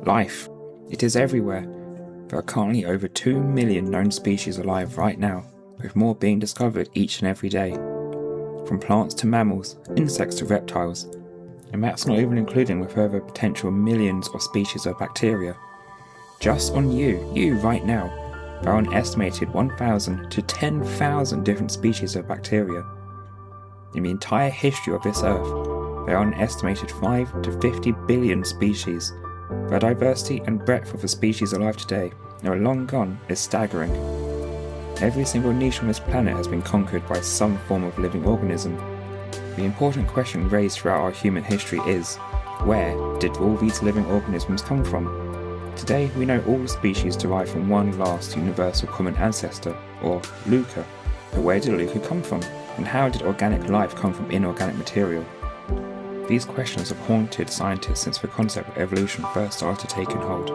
Life. It is everywhere. There are currently over 2 million known species alive right now, with more being discovered each and every day. From plants to mammals, insects to reptiles. And that's not even including the further potential millions of species of bacteria. Just on you right now, there are an estimated 1,000 to 10,000 different species of bacteria. In the entire history of this Earth, there are an estimated 5 to 50 billion species. The diversity and breadth of the species alive today that are long gone is staggering. Every single niche on this planet has been conquered by some form of living organism. The important question raised throughout our human history is, where did all these living organisms come from? Today we know all species derive from one last universal common ancestor, or LUCA. But where did LUCA come from? And how did organic life come from inorganic material? These questions have haunted scientists since the concept of evolution first started taking hold,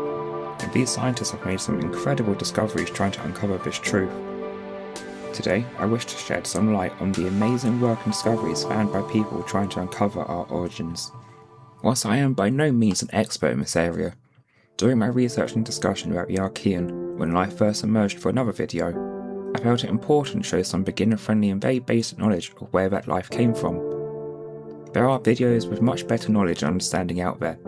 and these scientists have made some incredible discoveries trying to uncover this truth. Today, I wish to shed some light on the amazing work and discoveries found by people trying to uncover our origins. Whilst I am by no means an expert in this area, during my research and discussion about the Archean, when life first emerged for another video, I felt it important to show some beginner-friendly and very basic knowledge of where that life came from. There are videos with much better knowledge and understanding out there,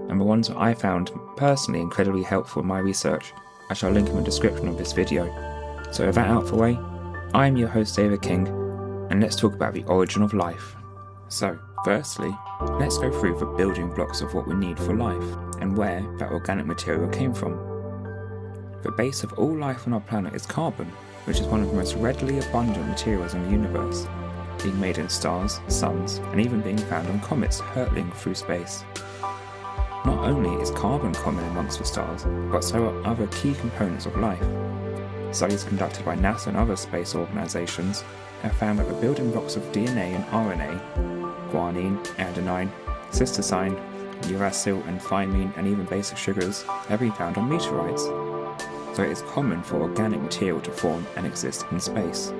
and the ones that I found personally incredibly helpful in my research, I shall link in the description of this video. So with that out of the way, I am your host David King, and let's talk about the origin of life. So, firstly, let's go through the building blocks of what we need for life, and where that organic material came from. The base of all life on our planet is carbon, which is one of the most readily abundant materials in the universe, being made in stars, suns, and even being found on comets hurtling through space. Not only is carbon common amongst the stars, but so are other key components of life. Studies conducted by NASA and other space organisations have found that the building blocks of DNA and RNA, guanine, adenine, cytosine, uracil and thymine and even basic sugars have been found on meteorites, so it is common for organic material to form and exist in space.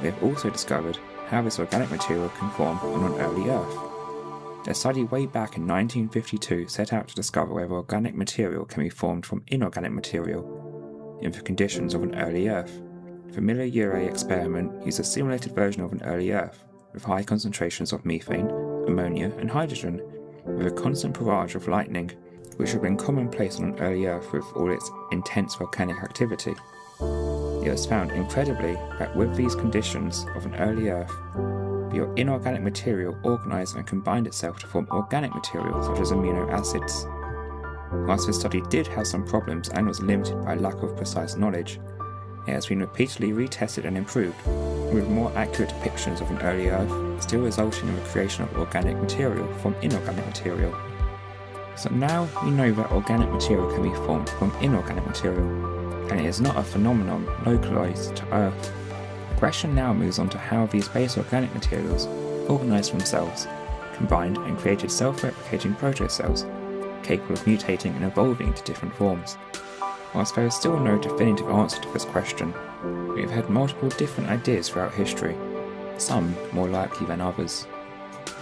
We have also discovered how this organic material can form on an early Earth. A study way back in 1952 set out to discover whether organic material can be formed from inorganic material in the conditions of an early Earth. The Miller-Urey experiment used a simulated version of an early Earth with high concentrations of methane, ammonia and hydrogen, with a constant barrage of lightning, which would have been commonplace on an early Earth with all its intense volcanic activity. It was found, incredibly, that with these conditions of an early Earth, the inorganic material organised and combined itself to form organic material such as amino acids. Whilst this study did have some problems and was limited by lack of precise knowledge, it has been repeatedly retested and improved, with more accurate depictions of an early Earth still resulting in the creation of organic material from inorganic material. So now we know that organic material can be formed from inorganic material, and it is not a phenomenon localised to Earth. The question now moves on to how these base organic materials organised themselves, combined and created self-replicating protocells, capable of mutating and evolving into different forms. Whilst there is still no definitive answer to this question, we have had multiple different ideas throughout history, some more likely than others.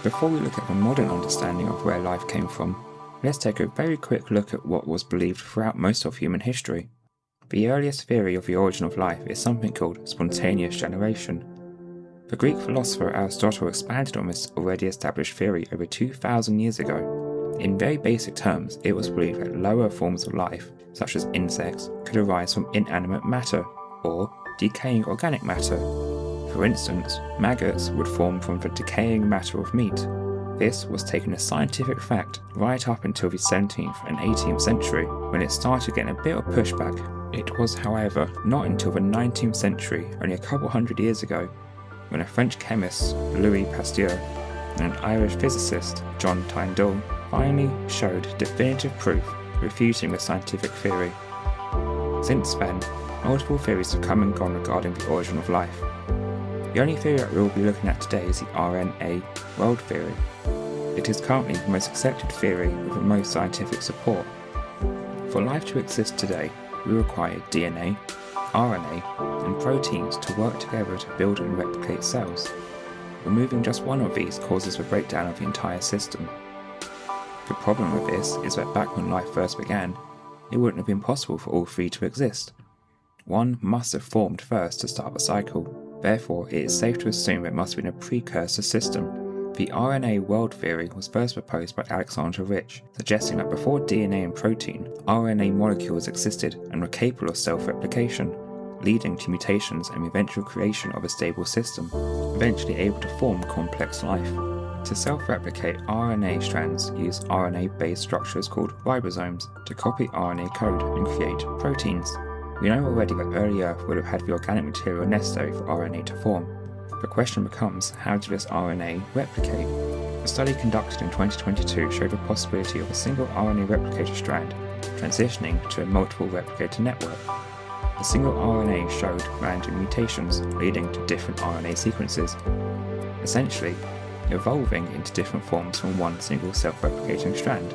Before we look at the modern understanding of where life came from, let's take a very quick look at what was believed throughout most of human history. The earliest theory of the origin of life is something called spontaneous generation. The Greek philosopher Aristotle expanded on this already established theory over 2,000 years ago. In very basic terms, it was believed that lower forms of life, such as insects, could arise from inanimate matter, or decaying organic matter. For instance, maggots would form from the decaying matter of meat. This was taken as scientific fact right up until the 17th and 18th century, when it started getting a bit of pushback. It was, however, not until the 19th century, only a couple hundred years ago, when a French chemist, Louis Pasteur, and an Irish physicist, John Tyndall, finally showed definitive proof refuting the scientific theory. Since then, multiple theories have come and gone regarding the origin of life. The only theory that we will be looking at today is the RNA world theory. It is currently the most accepted theory with the most scientific support. For life to exist today, we require DNA, RNA, and proteins to work together to build and replicate cells. Removing just one of these causes the breakdown of the entire system. The problem with this is that back when life first began, it wouldn't have been possible for all three to exist. One must have formed first to start the cycle. Therefore, it is safe to assume there must have been a precursor system. The RNA world theory was first proposed by Alexander Rich, suggesting that before DNA and protein, RNA molecules existed and were capable of self-replication, leading to mutations and the eventual creation of a stable system, eventually able to form complex life. To self-replicate, RNA strands use RNA-based structures called ribosomes to copy RNA code and create proteins. We know already that early Earth would have had the organic material necessary for RNA to form. The question becomes, how did this RNA replicate? A study conducted in 2022 showed the possibility of a single RNA replicator strand transitioning to a multiple replicator network. The single RNA showed random mutations leading to different RNA sequences, essentially evolving into different forms from one single self-replicating strand.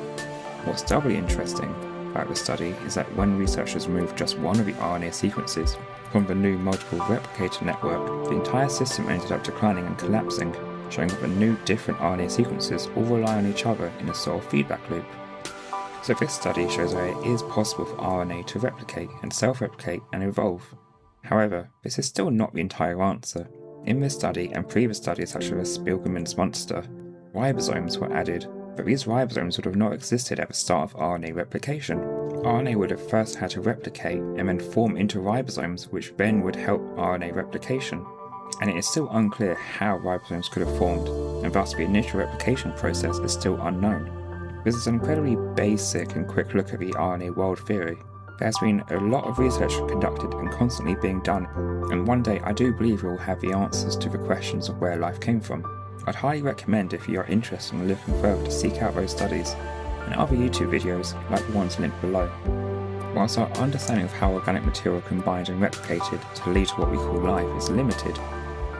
What's doubly interesting about the study is that when researchers removed just one of the RNA sequences from the new multiple replicator network, the entire system ended up declining and collapsing, showing that the new different RNA sequences all rely on each other in a sort of feedback loop. So this study shows that it is possible for RNA to replicate and self-replicate and evolve. However, this is still not the entire answer. In this study and previous studies such as Spielman's monster, ribosomes were added, but these ribosomes would have not existed at the start of RNA replication. RNA would have first had to replicate and then form into ribosomes, which then would help RNA replication. And it is still unclear how ribosomes could have formed, and thus the initial replication process is still unknown. This is an incredibly basic and quick look at the RNA world theory. There has been a lot of research conducted and constantly being done, and one day I do believe we will have the answers to the questions of where life came from. I'd highly recommend, if you are interested in looking further, to seek out those studies and other YouTube videos like the ones linked below. Whilst our understanding of how organic material combined and replicated to lead to what we call life is limited,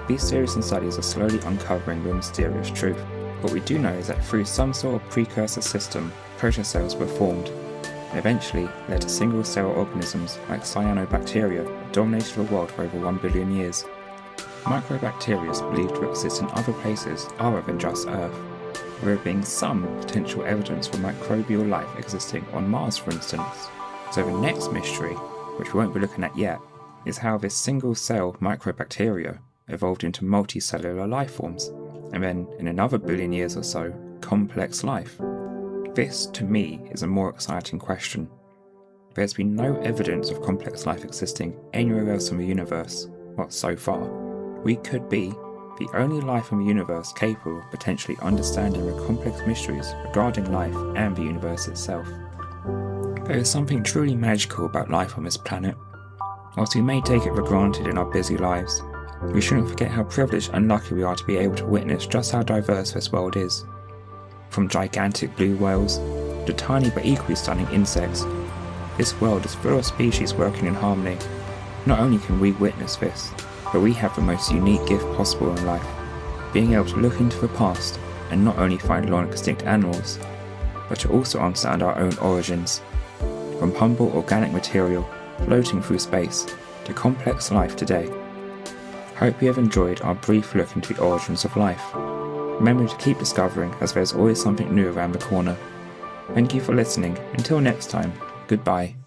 these theories and studies are slowly uncovering the mysterious truth. What we do know is that through some sort of precursor system, protocells were formed, and eventually led to single-cell organisms like cyanobacteria that dominated the world for over 1 billion years. Microbacteria is believed to exist in other places other than just Earth, there being some potential evidence for microbial life existing on Mars, for instance. So the next mystery, which we won't be looking at yet, is how this single-cell microbacteria evolved into multicellular life forms, and then in another billion years or so, complex life. This, to me, is a more exciting question. There's been no evidence of complex life existing anywhere else in the universe, well, so far. We could be the only life in the universe capable of potentially understanding the complex mysteries regarding life and the universe itself. There is something truly magical about life on this planet. Whilst we may take it for granted in our busy lives, we shouldn't forget how privileged and lucky we are to be able to witness just how diverse this world is. From gigantic blue whales to tiny but equally stunning insects, this world is full of species working in harmony. Not only can we witness this, but we have the most unique gift possible in life, being able to look into the past and not only find long extinct animals, but to also understand our own origins, from humble organic material floating through space to complex life today. Hope you have enjoyed our brief look into the origins of life. Remember to keep discovering, as there's always something new around the corner. Thank you for listening. Until next time, goodbye.